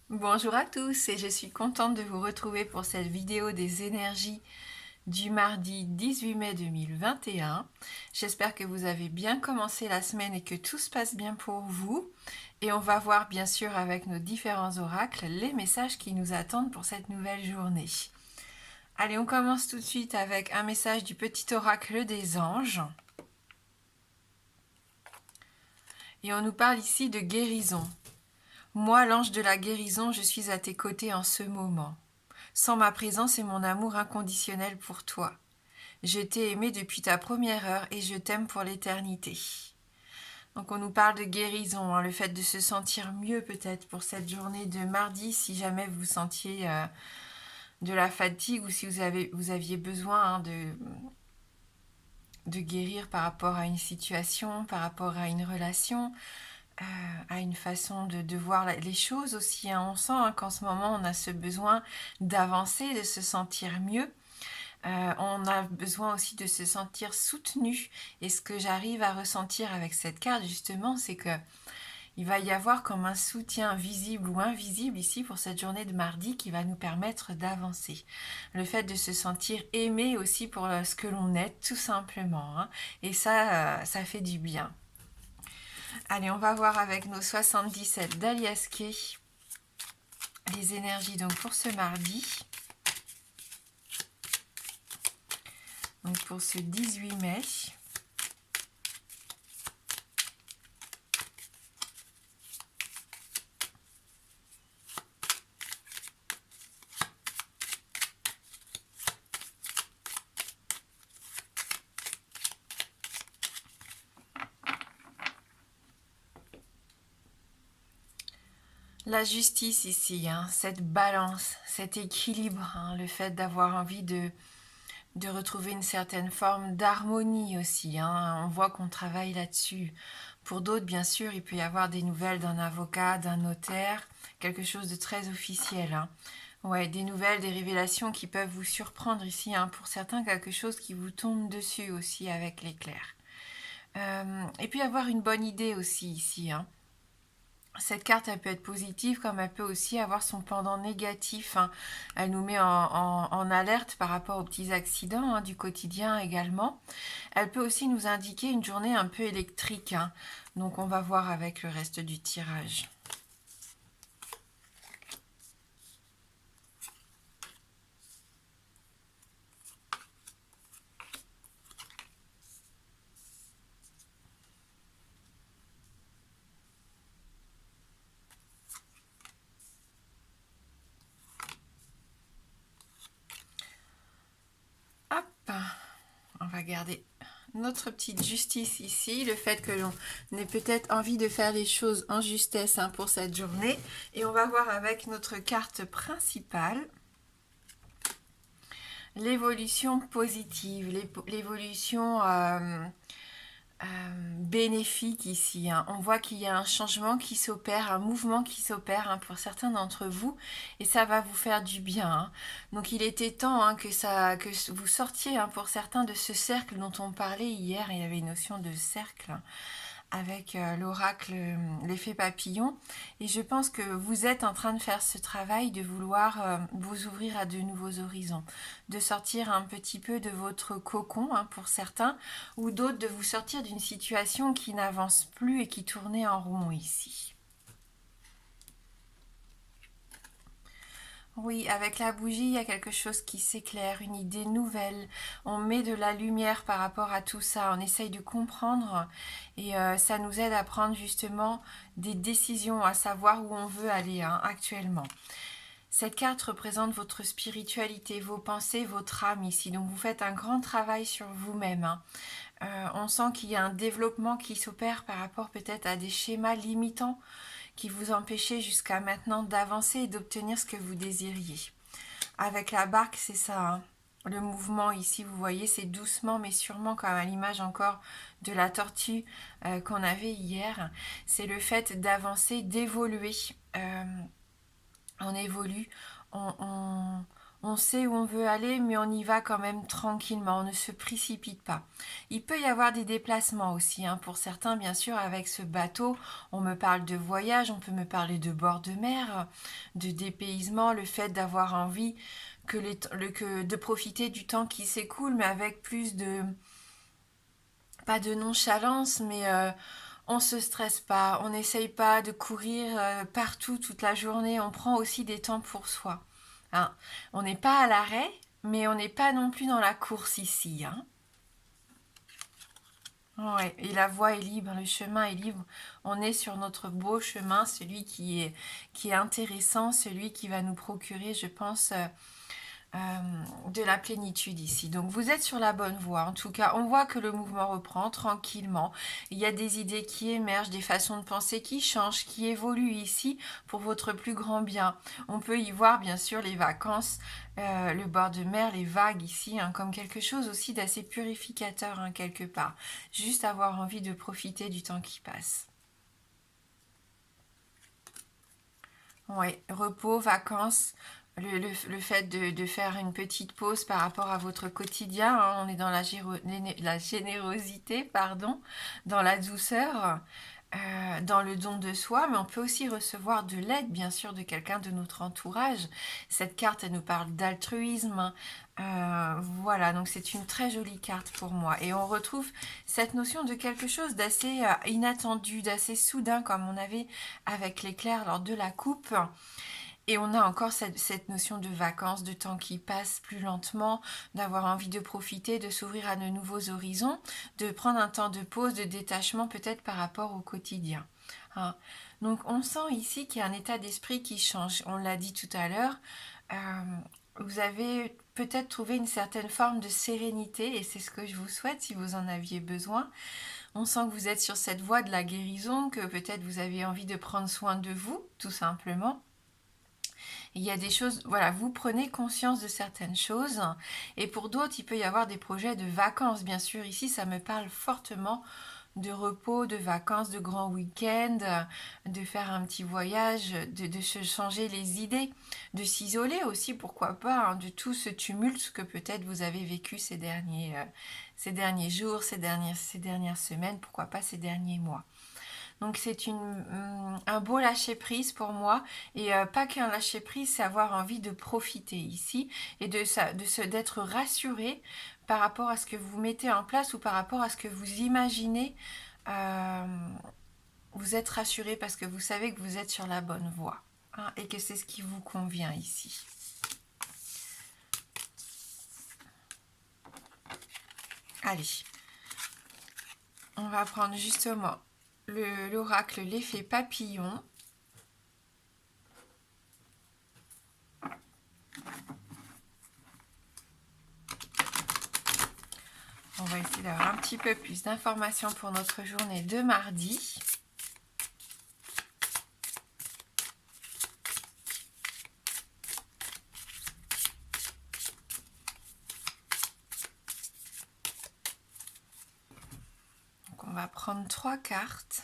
Bonjour à tous et je suis contente de vous retrouver pour cette vidéo des énergies du mardi 18 mai 2021. J'espère que vous avez bien commencé la semaine et que tout se passe bien pour vous. Et on va voir bien sûr avec nos différents oracles les messages qui nous attendent pour cette nouvelle journée. Allez, on commence tout de suite avec un message du petit oracle des anges. Et on nous parle ici de guérison. Moi, l'ange de la guérison, je suis à tes côtés en ce moment. Sans ma présence et mon amour inconditionnel pour toi. Je t'ai aimé depuis ta première heure et je t'aime pour l'éternité. Donc on nous parle de guérison, hein, le fait de se sentir mieux peut-être pour cette journée de mardi si jamais vous sentiez de la fatigue ou si vous aviez besoin de guérir par rapport à une situation, par rapport à une relation, à une façon de voir les choses aussi. Hein. On sent qu'en ce moment on a ce besoin d'avancer, de se sentir mieux. On a besoin aussi de se sentir soutenu. Et ce que j'arrive à ressentir avec cette carte, justement, c'est que il va y avoir comme un soutien visible ou invisible ici pour cette journée de mardi qui va nous permettre d'avancer. Le fait de se sentir aimé aussi pour ce que l'on est, tout simplement. Hein. Et ça fait du bien. Allez, on va voir avec nos 77 d'Aliaské les énergies donc pour ce mardi. Donc pour ce 18 mai. La justice ici, hein, cette balance, cet équilibre, hein, le fait d'avoir envie de retrouver une certaine forme d'harmonie aussi. Hein. On voit qu'on travaille là-dessus. Pour d'autres, bien sûr, il peut y avoir des nouvelles d'un avocat, d'un notaire, quelque chose de très officiel. Hein. Ouais, des nouvelles, des révélations qui peuvent vous surprendre ici. Hein. Pour certains, quelque chose qui vous tombe dessus aussi avec l'éclair. Et puis avoir une bonne idée aussi ici. Hein. Cette carte, elle peut être positive comme elle peut aussi avoir son pendant négatif. Hein. Elle nous met en alerte par rapport aux petits accidents hein, du quotidien également. Elle peut aussi nous indiquer une journée un peu électrique. Hein. Donc on va voir avec le reste du tirage. Hop, on va garder notre petite justice ici, le fait que l'on ait peut-être envie de faire les choses en justesse hein, pour cette journée. Et on va voir avec notre carte principale l'évolution positive, l'évolution bénéfique ici. Hein. On voit qu'il y a un changement qui s'opère, un mouvement qui s'opère hein, pour certains d'entre vous et ça va vous faire du bien. Hein. Donc il était temps hein, que vous sortiez hein, pour certains de ce cercle dont on parlait hier. Il y avait une notion de cercle. Hein avec l'oracle, l'effet papillon. Et je pense que vous êtes en train de faire ce travail de vouloir vous ouvrir à de nouveaux horizons, de sortir un petit peu de votre cocon hein, pour certains, ou d'autres de vous sortir d'une situation qui n'avance plus et qui tournait en rond ici. Oui, avec la bougie, il y a quelque chose qui s'éclaire, une idée nouvelle. On met de la lumière par rapport à tout ça, on essaye de comprendre et ça nous aide à prendre justement des décisions, à savoir où on veut aller hein, actuellement. Cette carte représente votre spiritualité, vos pensées, votre âme ici. Donc vous faites un grand travail sur vous-même. Hein. On sent qu'il y a un développement qui s'opère par rapport peut-être à des schémas limitants qui vous empêchaient jusqu'à maintenant d'avancer et d'obtenir ce que vous désiriez. Avec la barque, c'est ça. Hein. Le mouvement ici, vous voyez, c'est doucement mais sûrement, comme à l'image encore de la tortue qu'on avait hier. C'est le fait d'avancer, d'évoluer. On évolue, on, On sait où on veut aller, mais on y va quand même tranquillement, on ne se précipite pas. Il peut y avoir des déplacements aussi, hein, pour certains, bien sûr, avec ce bateau. On me parle de voyage, on peut me parler de bord de mer, de dépaysement, le fait d'avoir envie de profiter du temps qui s'écoule, mais avec plus de, pas de nonchalance, mais on se stresse pas, on n'essaye pas de courir partout toute la journée, on prend aussi des temps pour soi. Hein. On n'est pas à l'arrêt, mais on n'est pas non plus dans la course ici. Hein. Ouais, et la voie est libre, le chemin est libre. On est sur notre beau chemin, celui qui est intéressant, celui qui va nous procurer, je pense, de la plénitude ici. Donc vous êtes sur la bonne voie. En tout cas, on voit que le mouvement reprend tranquillement. Il y a des idées qui émergent, des façons de penser qui changent, qui évoluent ici pour votre plus grand bien. On peut y voir bien sûr les vacances, le bord de mer, les vagues ici, hein, comme quelque chose aussi d'assez purificateur, hein, quelque part. Juste avoir envie de profiter du temps qui passe. Ouais, repos, vacances, le fait de faire une petite pause par rapport à votre quotidien, hein, on est dans la générosité, pardon, dans la douceur, dans le don de soi, mais on peut aussi recevoir de l'aide, bien sûr, de quelqu'un de notre entourage. Cette carte, elle nous parle d'altruisme. Voilà, donc c'est une très jolie carte pour moi. Et on retrouve cette notion de quelque chose d'assez inattendu, d'assez soudain, comme on avait avec l'éclair lors de la coupe. Et on a encore cette notion de vacances, de temps qui passe plus lentement, d'avoir envie de profiter, de s'ouvrir à de nouveaux horizons, de prendre un temps de pause, de détachement peut-être par rapport au quotidien. Hein. Donc on sent ici qu'il y a un état d'esprit qui change. On l'a dit tout à l'heure, vous avez peut-être trouvé une certaine forme de sérénité et c'est ce que je vous souhaite si vous en aviez besoin. On sent que vous êtes sur cette voie de la guérison, que peut-être vous avez envie de prendre soin de vous, tout simplement. Il y a des choses, voilà, vous prenez conscience de certaines choses. Et pour d'autres, il peut y avoir des projets de vacances, bien sûr. Ici, ça me parle fortement de repos, de vacances, de grands week-ends, de faire un petit voyage, de se changer les idées, de s'isoler aussi, pourquoi pas, hein, de tout ce tumulte que peut-être vous avez vécu ces derniers jours, ces dernières semaines, pourquoi pas ces derniers mois. Donc c'est un beau lâcher-prise pour moi. Et pas qu'un lâcher-prise, c'est avoir envie de profiter ici et d'être rassuré par rapport à ce que vous mettez en place ou par rapport à ce que vous imaginez. Euh, vous êtes rassuré parce que vous savez que vous êtes sur la bonne voie, hein, et que c'est ce qui vous convient ici. Allez, on va prendre justement l'oracle l'effet papillon. On va essayer d'avoir un petit peu plus d'informations pour notre journée de mardi. Donc on va prendre 3 cartes.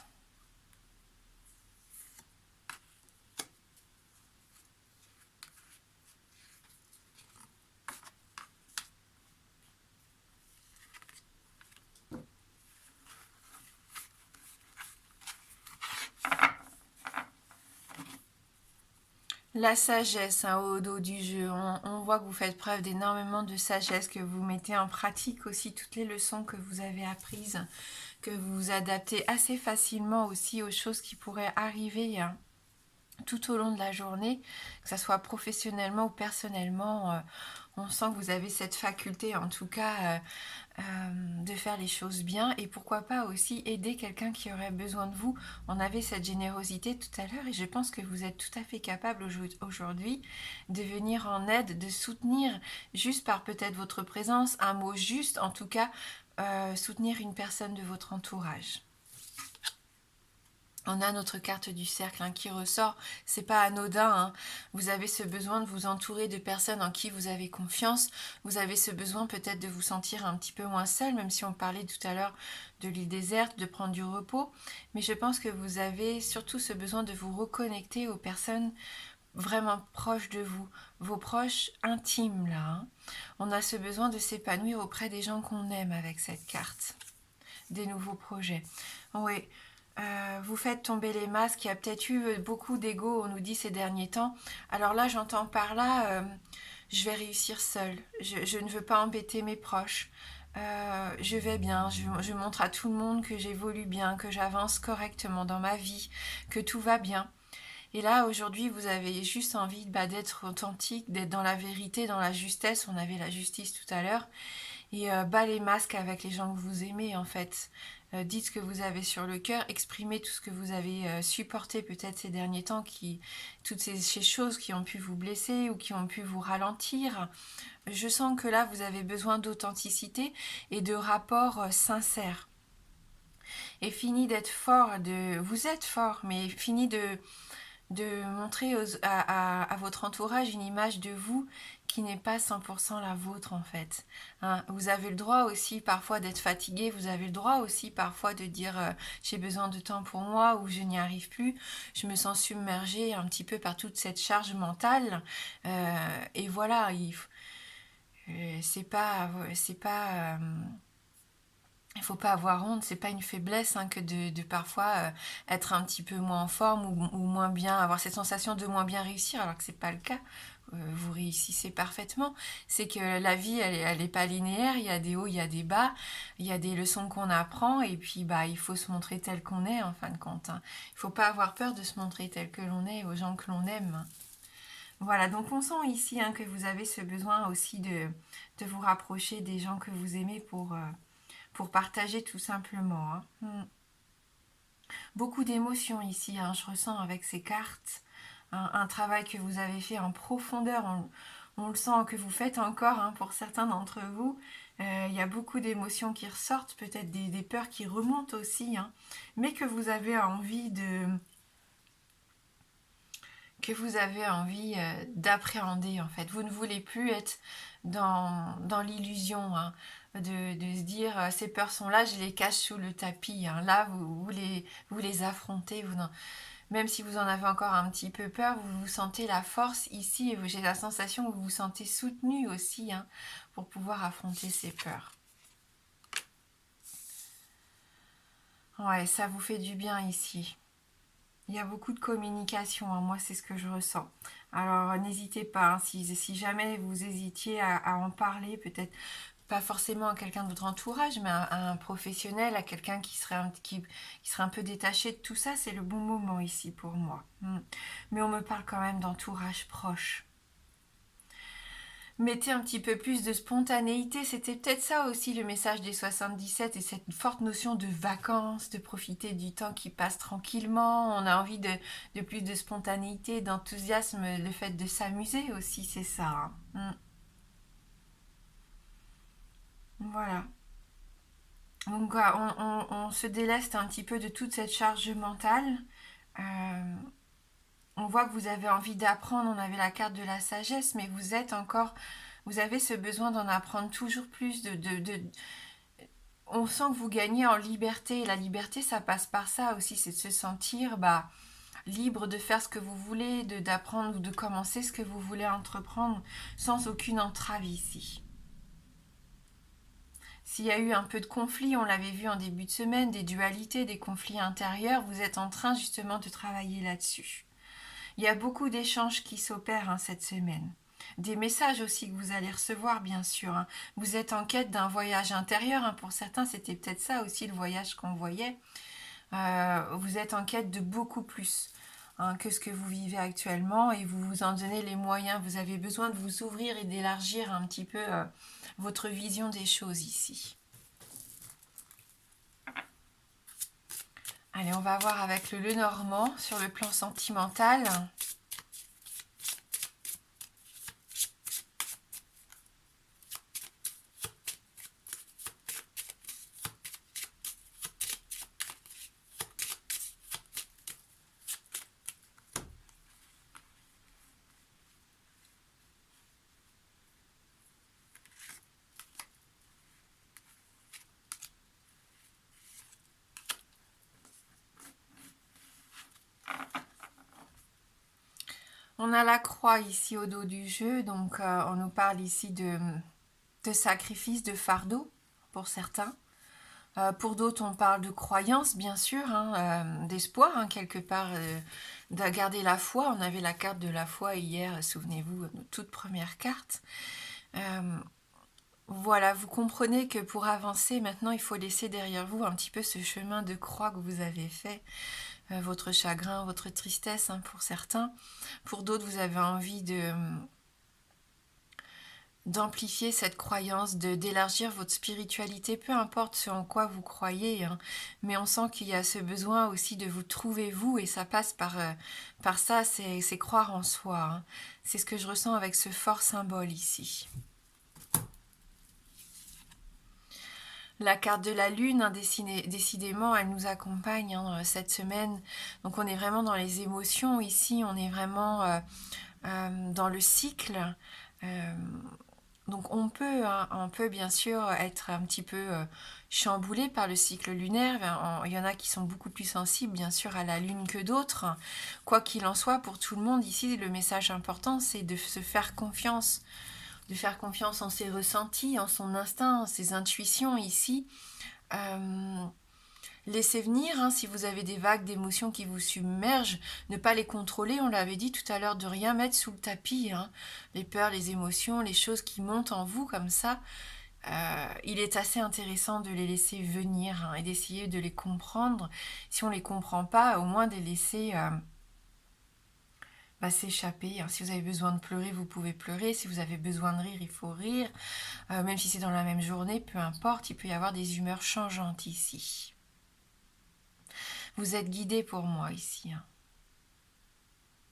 La sagesse, hein, au dos du jeu, on voit que vous faites preuve d'énormément de sagesse, que vous mettez en pratique aussi toutes les leçons que vous avez apprises, que vous vous adaptez assez facilement aussi aux choses qui pourraient arriver, hein, tout au long de la journée, que ce soit professionnellement ou personnellement. On sent que vous avez cette faculté, en tout cas, de faire les choses bien et pourquoi pas aussi aider quelqu'un qui aurait besoin de vous. On avait cette générosité tout à l'heure et je pense que vous êtes tout à fait capable aujourd'hui de venir en aide, de soutenir juste par peut-être votre présence, un mot juste, en tout cas, soutenir une personne de votre entourage. On a notre carte du cercle, hein, qui ressort, c'est pas anodin, hein. Vous avez ce besoin de vous entourer de personnes en qui vous avez confiance, vous avez ce besoin peut-être de vous sentir un petit peu moins seul, même si on parlait tout à l'heure de l'île déserte, de prendre du repos, mais je pense que vous avez surtout ce besoin de vous reconnecter aux personnes vraiment proches de vous, vos proches intimes là, hein. On a ce besoin de s'épanouir auprès des gens qu'on aime avec cette carte. Des nouveaux projets. Oui, vous faites tomber les masques. Il y a peut-être eu beaucoup d'ego, on nous dit ces derniers temps. Alors là, j'entends par là, je vais réussir seule. Je ne veux pas embêter mes proches. Je vais bien, je montre à tout le monde que j'évolue bien, que j'avance correctement dans ma vie, que tout va bien. Et là, aujourd'hui, vous avez juste envie d'être authentique, d'être dans la vérité, dans la justesse. On avait la justice tout à l'heure. Et bas les masques avec les gens que vous aimez, en fait. Dites ce que vous avez sur le cœur, exprimez tout ce que vous avez supporté peut-être ces derniers temps, toutes ces choses qui ont pu vous blesser ou qui ont pu vous ralentir. Je sens que là, vous avez besoin d'authenticité et de rapports sincères. Et fini d'être fort, vous êtes fort, mais fini de montrer à votre entourage une image de vous qui n'est pas 100% la vôtre en fait. Hein, vous avez le droit aussi parfois d'être fatigué, vous avez le droit aussi parfois de dire j'ai besoin de temps pour moi ou je n'y arrive plus, je me sens submergée un petit peu par toute cette charge mentale. Et voilà, il faut pas avoir honte, c'est pas une faiblesse hein, que de parfois être un petit peu moins en forme ou moins bien, avoir cette sensation de moins bien réussir alors que c'est pas le cas. Vous réussissez parfaitement. C'est que la vie, elle est pas linéaire, il y a des hauts, il y a des bas, il y a des leçons qu'on apprend et puis bah il faut se montrer tel qu'on est en fin de compte, hein. Il faut pas avoir peur de se montrer tel que l'on est aux gens que l'on aime. Voilà, donc on sent ici hein, que vous avez ce besoin aussi de vous rapprocher des gens que vous aimez pour partager tout simplement, hein. Beaucoup d'émotions ici, hein, je ressens avec ces cartes. Un travail que vous avez fait en profondeur, on le sent que vous faites encore hein, pour certains d'entre vous. Il y a beaucoup d'émotions qui ressortent, peut-être des peurs qui remontent aussi, hein, mais que vous avez envie d'appréhender en fait. Vous ne voulez plus être dans l'illusion hein, de se dire ces peurs sont là, je les cache sous le tapis, hein. Là, vous les affrontez, même si vous en avez encore un petit peu peur, vous sentez la force ici et j'ai la sensation que vous vous sentez soutenu aussi hein, pour pouvoir affronter ces peurs. Ouais, ça vous fait du bien ici. Il y a beaucoup de communication, hein, moi c'est ce que je ressens. Alors n'hésitez pas, hein, si jamais vous hésitiez à en parler, peut-être pas forcément à quelqu'un de votre entourage, mais à un professionnel, à quelqu'un qui serait un peu détaché de tout ça, c'est le bon moment ici pour moi. Mais on me parle quand même d'entourage proche. Mettez un petit peu plus de spontanéité, c'était peut-être ça aussi le message des 77 et cette forte notion de vacances, de profiter du temps qui passe tranquillement. On a envie de plus de spontanéité, d'enthousiasme, le fait de s'amuser aussi, c'est ça, hein. Voilà. Donc on se déleste un petit peu de toute cette charge mentale. Euh, on voit que vous avez envie d'apprendre, on avait la carte de la sagesse, mais vous avez ce besoin d'en apprendre toujours plus, on sent que vous gagnez en liberté. Et la liberté, ça passe par ça aussi, c'est de se sentir libre de faire ce que vous voulez, d'apprendre ou de commencer ce que vous voulez entreprendre sans aucune entrave ici. S'il y a eu un peu de conflit, on l'avait vu en début de semaine, des dualités, des conflits intérieurs, vous êtes en train justement de travailler là-dessus. Il y a beaucoup d'échanges qui s'opèrent hein, cette semaine. Des messages aussi que vous allez recevoir, bien sûr, hein. Vous êtes en quête d'un voyage intérieur, hein. Pour certains, c'était peut-être ça aussi le voyage qu'on voyait. Vous êtes en quête de beaucoup plus hein, que ce que vous vivez actuellement et vous vous en donnez les moyens. Vous avez besoin de vous ouvrir et d'élargir un petit peu votre vision des choses ici. Allez, on va voir avec le Lenormand sur le plan sentimental. On a la croix ici au dos du jeu, donc on nous parle ici de sacrifice, de fardeau pour certains. Pour d'autres, on parle de croyance, bien sûr, hein, d'espoir, hein, quelque part, de garder la foi. On avait la carte de la foi hier, souvenez-vous, notre toute première carte. Voilà, vous comprenez que pour avancer, maintenant, il faut laisser derrière vous un petit peu ce chemin de croix que vous avez fait, votre chagrin, votre tristesse, hein, pour certains. Pour d'autres, vous avez envie d'amplifier cette croyance, d'élargir votre spiritualité, peu importe ce en quoi vous croyez, hein, mais on sent qu'il y a ce besoin aussi de vous trouver vous, et ça passe par ça, c'est croire en soi. Hein. C'est ce que je ressens avec ce fort symbole ici. La carte de la lune, hein, décidément, elle nous accompagne hein, cette semaine. Donc on est vraiment dans les émotions ici, on est vraiment dans le cycle. Donc on peut bien sûr être un petit peu chamboulé par le cycle lunaire. Il y en a qui sont beaucoup plus sensibles bien sûr à la lune que d'autres. Quoi qu'il en soit, pour tout le monde ici, le message important, c'est de se faire confiance. De faire confiance en ses ressentis, en son instinct, en ses intuitions ici. Laissez venir, hein, si vous avez des vagues d'émotions qui vous submergent, ne pas les contrôler, on l'avait dit tout à l'heure, de rien mettre sous le tapis, hein. Les peurs, les émotions, les choses qui montent en vous comme ça, il est assez intéressant de les laisser venir hein, et d'essayer de les comprendre. Si on ne les comprend pas, au moins de les laisser s'échapper. Hein. Si vous avez besoin de pleurer, vous pouvez pleurer. Si vous avez besoin de rire, il faut rire. Même si c'est dans la même journée, peu importe, il peut y avoir des humeurs changeantes ici. Vous êtes guidé pour moi ici. Hein.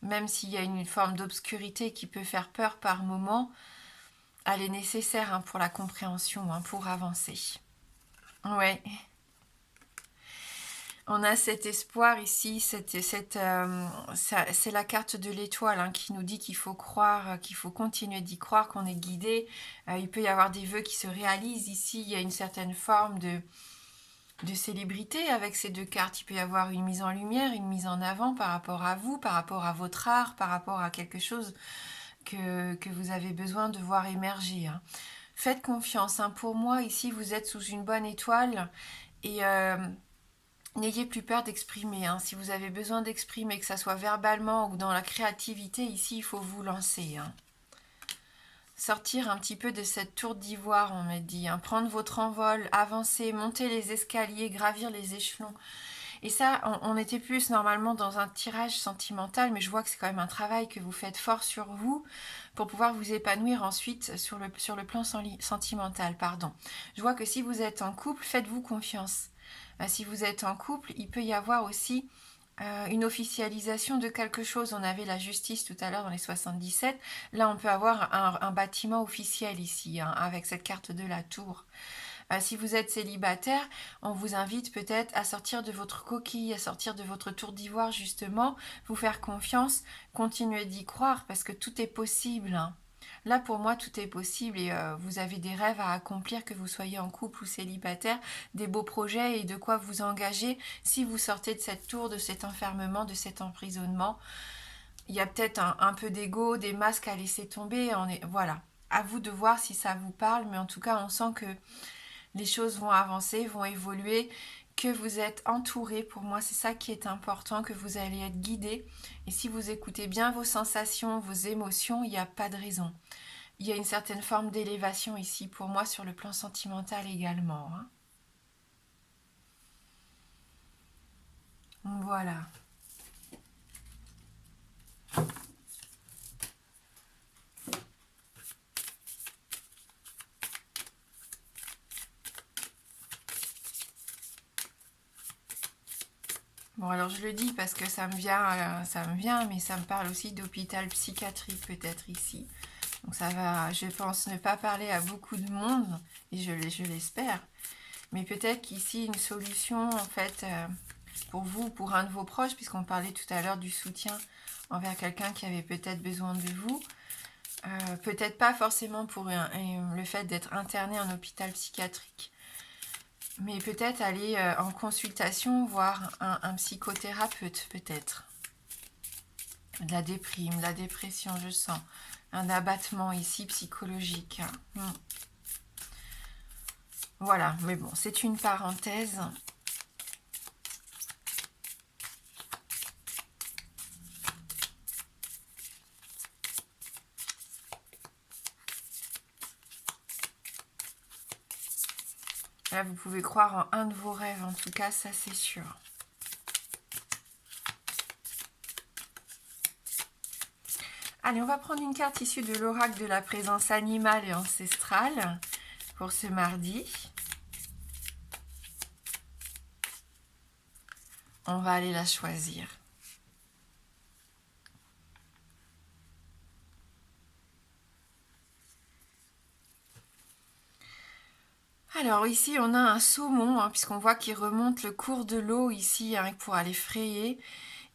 Même s'il y a une forme d'obscurité qui peut faire peur par moment, elle est nécessaire hein, pour la compréhension, hein, pour avancer. Ouais. On a cet espoir ici, c'est la carte de l'étoile hein, qui nous dit qu'il faut croire, qu'il faut continuer d'y croire, qu'on est guidé. Il peut y avoir des vœux qui se réalisent ici, il y a une certaine forme de célébrité avec ces deux cartes. Il peut y avoir une mise en lumière, une mise en avant par rapport à vous, par rapport à votre art, par rapport à quelque chose que vous avez besoin de voir émerger. Hein. Faites confiance. Hein. Pour moi, ici, vous êtes sous une bonne étoile et n'ayez plus peur d'exprimer. Hein. Si vous avez besoin d'exprimer, que ce soit verbalement ou dans la créativité, ici, il faut vous lancer. Hein. Sortir un petit peu de cette tour d'ivoire, on m'a dit, hein. Prendre votre envol, avancer, monter les escaliers, gravir les échelons. Et ça, on était plus normalement dans un tirage sentimental, mais je vois que c'est quand même un travail que vous faites fort sur vous pour pouvoir vous épanouir ensuite sur le plan sentimental. Pardon. Je vois que si vous êtes en couple, faites-vous confiance. Si vous êtes en couple, il peut y avoir aussi une officialisation de quelque chose. On avait la justice tout à l'heure dans les 77. Là, on peut avoir un bâtiment officiel ici, hein, avec cette carte de la tour. Si vous êtes célibataire, on vous invite peut-être à sortir de votre coquille, à sortir de votre tour d'ivoire justement, vous faire confiance, continuer d'y croire parce que tout est possible. Hein. Là, pour moi, tout est possible et vous avez des rêves à accomplir, que vous soyez en couple ou célibataire, des beaux projets et de quoi vous engager si vous sortez de cette tour, de cet enfermement, de cet emprisonnement. Il y a peut-être un peu d'ego, des masques à laisser tomber. Voilà, à vous de voir si ça vous parle, mais en tout cas, on sent que les choses vont avancer, vont évoluer, que vous êtes entouré. Pour moi, c'est ça qui est important, que vous allez être guidé. Et si vous écoutez bien vos sensations, vos émotions, il n'y a pas de raison. Il y a une certaine forme d'élévation ici, pour moi, sur le plan sentimental également. Hein. Voilà. Bon, alors je le dis parce que ça me vient, mais ça me parle aussi d'hôpital psychiatrique peut-être ici. Donc ça va, je pense, ne pas parler à beaucoup de monde, et je l'espère. Mais peut-être qu'ici, une solution, en fait, pour vous, pour un de vos proches, puisqu'on parlait tout à l'heure du soutien envers quelqu'un qui avait peut-être besoin de vous, peut-être pas forcément pour le fait d'être interné en hôpital psychiatrique, mais peut-être aller en consultation, voir un psychothérapeute, peut-être. De la déprime, de la dépression, je sens. Un abattement ici psychologique. Voilà, mais bon, c'est une parenthèse. Là, vous pouvez croire en un de vos rêves, en tout cas, ça c'est sûr. Allez, on va prendre une carte issue de l'oracle de la présence animale et ancestrale pour ce mardi. On va aller la choisir. Alors ici, on a un saumon, puisqu'on voit qu'il remonte le cours de l'eau ici pour aller frayer.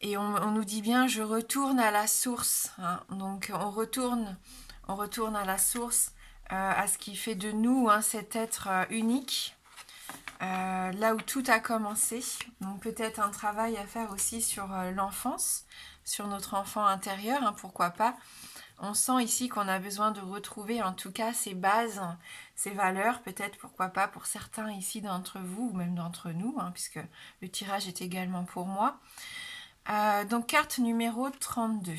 Et on nous dit bien, je retourne à la source. Donc on retourne à la source, à ce qui fait de nous cet être unique. Là où tout a commencé. Donc peut-être un travail à faire aussi sur l'enfance, sur notre enfant intérieur, pourquoi pas. On sent ici qu'on a besoin de retrouver en tout cas ces bases, ces valeurs, peut-être pourquoi pas pour certains ici d'entre vous, ou même d'entre nous, puisque le tirage est également pour moi. Donc carte numéro 32.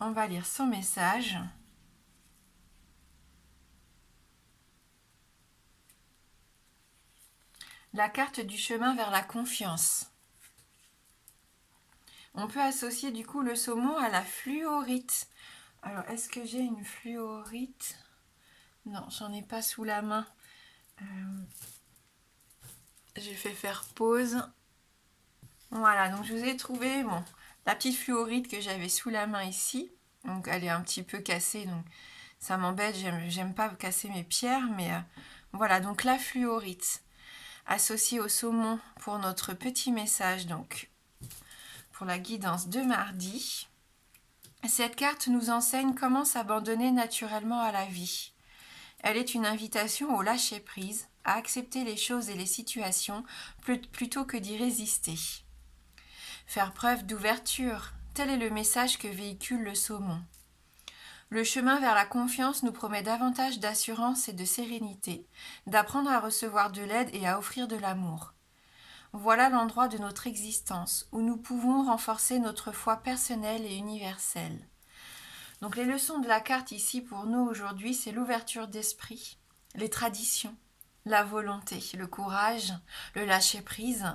On va lire son message. La carte du chemin vers la confiance. On peut associer du coup le saumon à la fluorite. Alors, est-ce que j'ai une fluorite? Non, j'en ai pas sous la main. J'ai fait faire pause. Voilà, donc je vous ai trouvé la petite fluorite que j'avais sous la main ici. Donc, elle est un petit peu cassée, donc ça m'embête. J'aime pas casser mes pierres, mais voilà, donc la fluorite associée au saumon pour notre petit message, donc pour la guidance de mardi. Cette carte nous enseigne comment s'abandonner naturellement à la vie. Elle est une invitation au lâcher-prise, à accepter les choses et les situations plutôt que d'y résister. Faire preuve d'ouverture, tel est le message que véhicule le saumon. Le chemin vers la confiance nous promet davantage d'assurance et de sérénité, d'apprendre à recevoir de l'aide et à offrir de l'amour. Voilà l'endroit de notre existence où nous pouvons renforcer notre foi personnelle et universelle. Donc les leçons de la carte ici pour nous aujourd'hui, c'est l'ouverture d'esprit, les traditions, la volonté, le courage, le lâcher-prise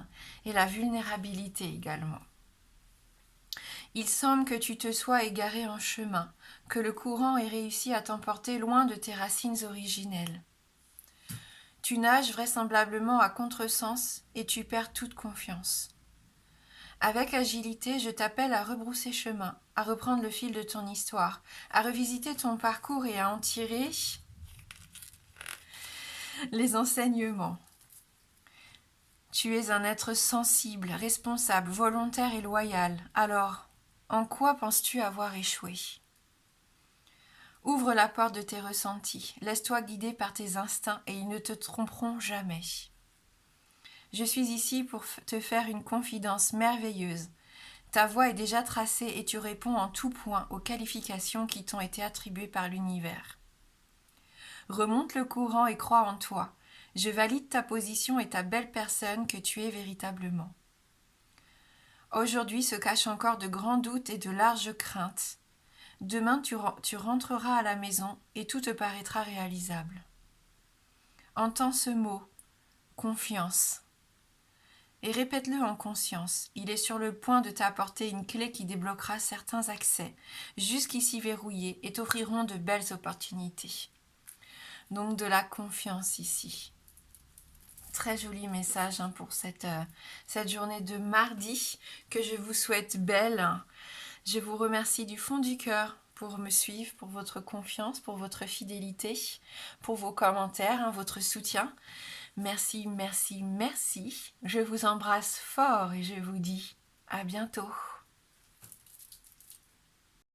et la vulnérabilité également. Il semble que tu te sois égaré en chemin, que le courant ait réussi à t'emporter loin de tes racines originelles. Tu nages vraisemblablement à contresens et tu perds toute confiance. Avec agilité, je t'appelle à rebrousser chemin, à reprendre le fil de ton histoire, à revisiter ton parcours et à en tirer les enseignements. Tu es un être sensible, responsable, volontaire et loyal. Alors, en quoi penses-tu avoir échoué ? Ouvre la porte de tes ressentis, laisse-toi guider par tes instincts et ils ne te tromperont jamais. Je suis ici pour te faire une confidence merveilleuse. Ta voie est déjà tracée et tu réponds en tout point aux qualifications qui t'ont été attribuées par l'univers. Remonte le courant et crois en toi. Je valide ta position et ta belle personne que tu es véritablement. Aujourd'hui se cachent encore de grands doutes et de larges craintes. Demain, tu rentreras à la maison et tout te paraîtra réalisable. Entends ce mot, confiance. Et répète-le en conscience. Il est sur le point de t'apporter une clé qui débloquera certains accès, jusqu'ici verrouillés, et t'offriront de belles opportunités. Donc de la confiance ici. Très joli message pour cette journée de mardi que je vous souhaite belle. Je vous remercie du fond du cœur pour me suivre, pour votre confiance, pour votre fidélité, pour vos commentaires, votre soutien. Merci, merci, merci. Je vous embrasse fort et je vous dis à bientôt.